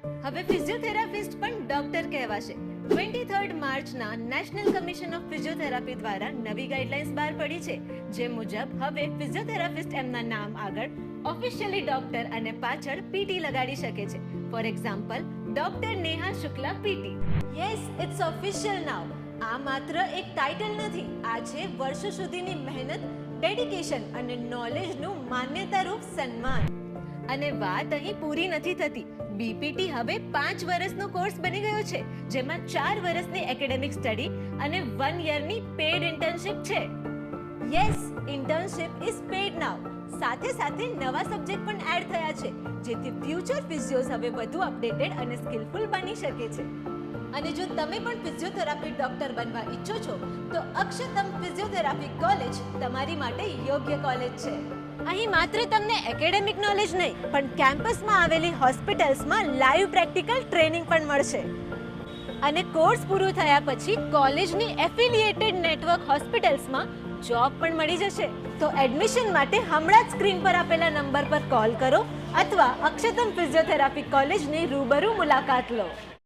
હવે ફિઝિયોથેરાપિસ્ટ પણ ડોક્ટર કહેવાશે. 23 માર્ચના નેશનલ કમિશન ઓફ ફિઝિયોથેરાપી દ્વારા નવી ગાઈડલાઇન્સ બહાર પડી છે, જે મુજબ હવે ફિઝિયોથેરાપિસ્ટ એમના નામ આગળ ઓફિશિયલી ડોક્ટર અને પાછળ પીટી લગાડી શકે છે. For example, doctor Neha Shukla PT. Yes, it's official now. આ માત્ર એક ટાઇટલ નથી, આ છે વર્ષો સુધીની મહેનત, ડેડિકેશન અને નોલેજનું માન્યતારૂપ સન્માન. અને વાત અહીં પૂરી નથી થતી. બીપીટી હવે 5 વર્ષનો કોર્સ બની ગયો છે, જેમાં 4 વર્ષની એકેડેમિક સ્ટડી અને 1 યરની પેડ ઇન્ટર્નશિપ છે. યસ, ઇન્ટર્નશિપ ઇઝ પેડ નાઉ. સાથે સાથે નવા સબ્જેક્ટ પણ એડ થયા છે, જેથી ફ્યુચર ફિઝિયોઝ હવે વધુ અપડેટેડ અને સ્કિલફુલ બની શકે છે. અને જો તમે પણ ફિઝિયોથેરાપી ડોક્ટર બનવા ઈચ્છો છો, તો અક્ષતમ ફિઝિયોથેરાપી કોલેજ તમારી માટે યોગ્ય કોલેજ છે. અહીં માત્ર તમને એકેડેમિક નોલેજ નહીં, પણ કેમ્પસમાં આવેલી હોસ્પિટલ્સમાં લાઈવ પ્રેક્ટિકલ ટ્રેનિંગ પણ મળશે. અને કોર્સ પૂરું થયા પછી કોલેજની એફિલિએટેડ નેટવર્ક હોસ્પિટલ્સમાં જોબ પણ મળી જશે. તો એડમિશન માટે હમણાં જ સ્ક્રીન પર આપેલા નંબર પર કોલ કરો અથવા અક્ષતમ ફિઝિયોથેરાપી કોલેજની રૂબરૂ મુલાકાત લો.